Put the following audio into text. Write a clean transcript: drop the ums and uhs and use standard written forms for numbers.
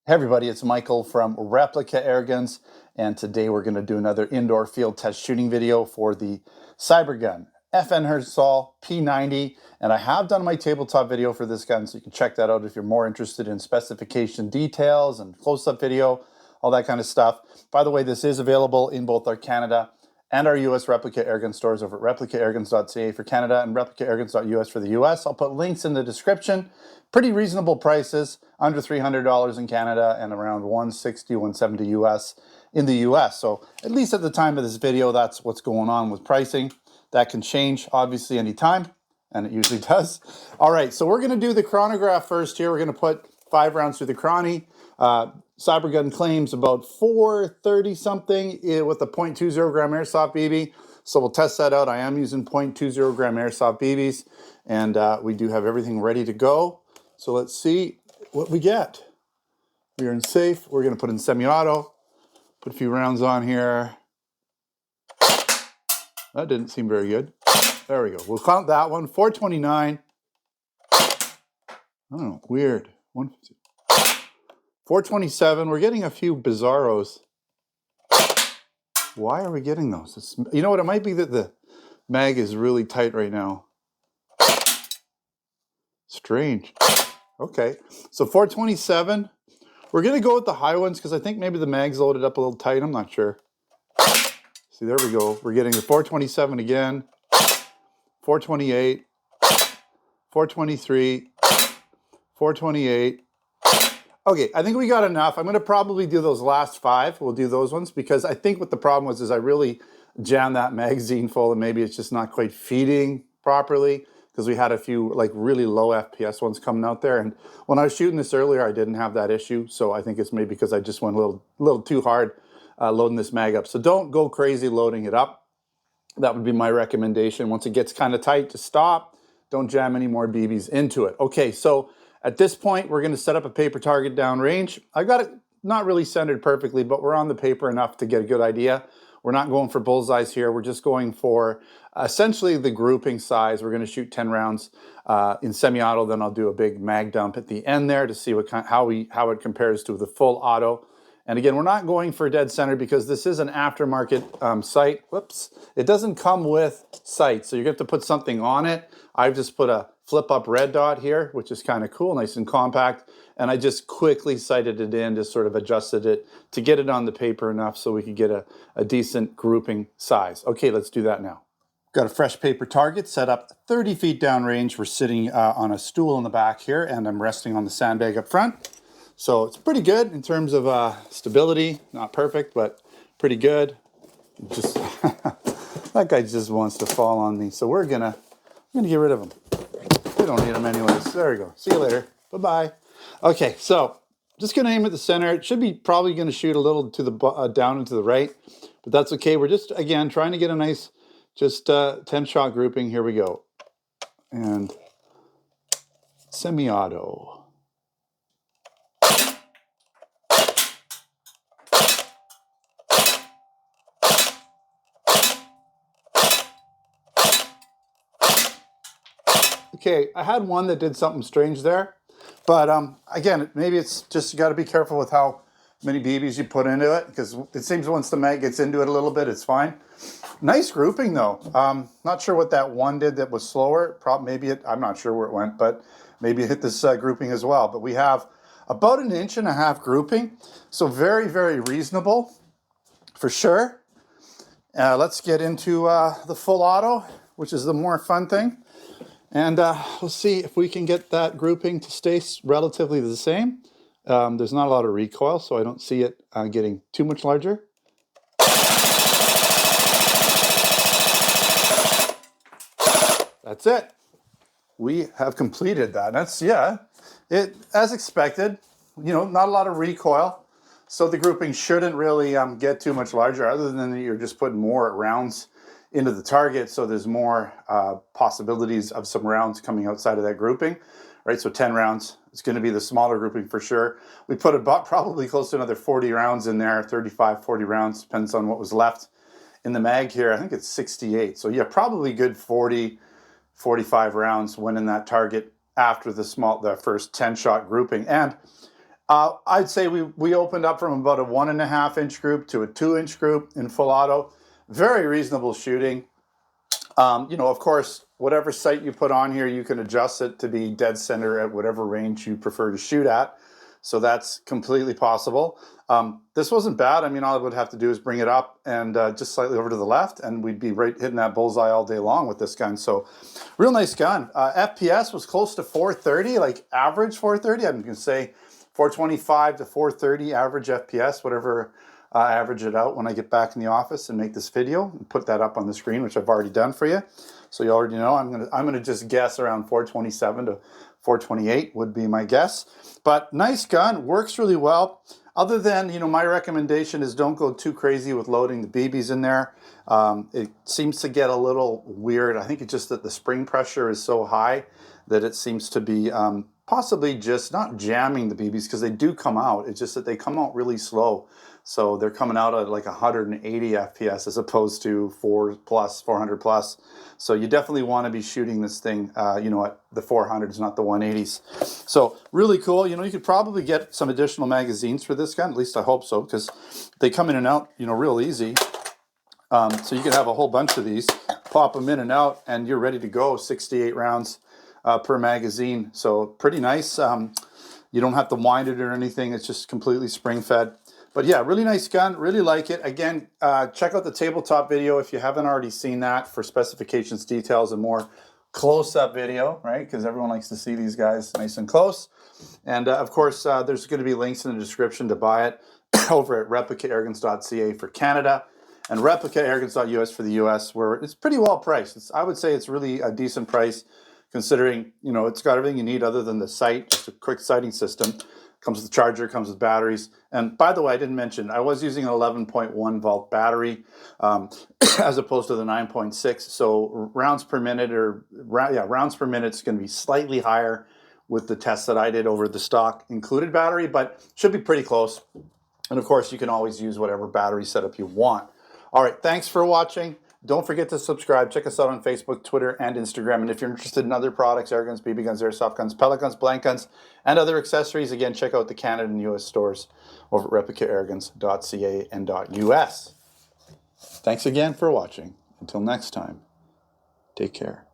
Hey everybody, it's Michael from Replica Airguns, and today we're going to do another indoor field test shooting video for the Cybergun FN Herstal P90, and I have done my tabletop video for this gun, so you can check that out if you're more interested in specification details and close-up video, all that kind of stuff. By the way, this is available in both our Canada and our US Replica Airgun stores over at replicaairguns.ca for Canada and replicaairguns.us for the US. I'll put links in the description. Pretty reasonable prices, under $300 in Canada and around $160, $170 US in the US. So at least at the time of this video, that's what's going on with pricing. That can change obviously anytime, and it usually does. All right, so we're gonna do the chronograph first here. We're gonna put 5 rounds through the chrony. Cybergun claims about 430 something with a 0.20 gram airsoft BB. So we'll test that out. I am using 0.20 gram airsoft BBs, and we do have everything ready to go. So let's see what we get. We are in safe. We're gonna put in semi-auto, put a few rounds on here. That didn't seem very good. There we go. We'll count that one, 429. Oh, weird. 150. 427, we're getting a few bizarros. Why are we getting those? You know what, it might be that the mag is really tight right now. Strange. Okay, so 427. We're gonna go with the high ones because I think maybe the mag's loaded up a little tight, I'm not sure. See, there we go. We're getting the 427 again. 428, 423, 428. Okay, I think we got enough. I'm gonna probably do those last 5. We'll do those ones because I think what the problem was is I really jammed that magazine full and maybe it's just not quite feeding properly because we had a few like really low FPS ones coming out there. And when I was shooting this earlier, I didn't have that issue. So I think it's maybe because I just went a little too hard loading this mag up. So don't go crazy loading it up. That would be my recommendation. Once it gets kind of tight, to stop. Don't jam any more BBs into it. Okay, so at this point, we're going to set up a paper target downrange. I got it not really centered perfectly, but we're on the paper enough to get a good idea. We're not going for bullseyes here. We're just going for essentially the grouping size. We're going to shoot 10 rounds in semi-auto. Then I'll do a big mag dump at the end there to see how it compares to the full auto. And again, we're not going for dead center because this is an aftermarket sight. Whoops. It doesn't come with sights, so you're going to have to put something on it. I've just put a flip-up red dot here, which is kind of cool, nice and compact. And I just quickly sighted it in, just sort of adjusted it to get it on the paper enough so we could get a decent grouping size. Okay, let's do that now. Got a fresh paper target set up 30 feet downrange. We're sitting on a stool in the back here, and I'm resting on the sandbag up front. So it's pretty good in terms of stability. Not perfect, but pretty good. Just that guy just wants to fall on me. So we're gonna get rid of him. We don't need him anyways. There we go. See you later. Bye-bye. Okay, so just gonna aim at the center. It should be probably gonna shoot a little to the down and to the right, but that's okay. We're just, again, trying to get a nice, just 10-shot grouping. Here we go. And semi-auto. Okay, I had one that did something strange there, but again, maybe it's just you got to be careful with how many BBs you put into it because it seems once the mag gets into it a little bit, it's fine. Nice grouping though. Not sure what that one did that was slower. Maybe I'm not sure where it went, but maybe it hit this grouping as well. But we have about 1.5 inch grouping, so very, very reasonable for sure. Let's get into the full auto, which is the more fun thing. And we'll see if we can get that grouping to stay relatively the same. There's not a lot of recoil, so I don't see it getting too much larger. That's it. We have completed that. That's, yeah, it as expected. You know, not a lot of recoil. So the grouping shouldn't really get too much larger other than you're just putting more rounds into the target, so there's more possibilities of some rounds coming outside of that grouping, right? So 10 rounds, it's going to be the smaller grouping for sure. We put about probably close to another 40 rounds in there, 35, 40 rounds, depends on what was left in the mag here. I think it's 68. So yeah, probably good 40, 45 rounds when in that target after the first 10-shot grouping. And I'd say we opened up from about a 1.5-inch group to a 2-inch group in full auto. Very reasonable shooting. You know, of course, whatever sight you put on here, you can adjust it to be dead center at whatever range you prefer to shoot at. So that's completely possible. This wasn't bad. I mean, all I would have to do is bring it up and just slightly over to the left, and we'd be right hitting that bullseye all day long with this gun. So real nice gun. FPS was close to 430, like average 430. I'm going to say 425 to 430 average FPS, whatever average it out when I get back in the office and make this video and put that up on the screen, which I've already done for you. So you already know I'm gonna just guess around 427 to 428 would be my guess. But nice gun, works really well. Other than, you know, my recommendation is don't go too crazy with loading the BBs in there. It seems to get a little weird. I think it's just that the spring pressure is so high that it seems to be possibly just not jamming the BBs, because they do come out. It's just that they come out really slow. So they're coming out at like 180 FPS as opposed to 400 plus. So you definitely want to be shooting this thing, you know, at the 400s, not the 180s. So really cool. You know, you could probably get some additional magazines for this gun. At least I hope so, because they come in and out, you know, real easy. So you can have a whole bunch of these, pop them in and out, and you're ready to go. 68 rounds per magazine. So pretty nice. You don't have to wind it or anything. It's just completely spring fed. But yeah, really nice gun, really like it. Again, check out the tabletop video if you haven't already seen that for specifications, details, and more close-up video, right? Because everyone likes to see these guys nice and close. And of course, there's going to be links in the description to buy it over at replicairguns.ca for Canada and replicairguns.us for the US, where it's pretty well priced. I would say it's really a decent price considering, you know, it's got everything you need other than the sight, just a quick sighting system. Comes with a charger, comes with batteries. And by the way, I didn't mention, I was using an 11.1 volt battery as opposed to the 9.6. So rounds per minute rounds per minute is going to be slightly higher with the test that I did over the stock included battery, but should be pretty close. And of course, you can always use whatever battery setup you want. All right, thanks for watching. Don't forget to subscribe. Check us out on Facebook, Twitter, and Instagram. And if you're interested in other products, air guns, BB guns, airsoft guns, pellet guns, blank guns, and other accessories, again, check out the Canada and US stores over at replicairguns.ca and .us. Thanks again for watching. Until next time, take care.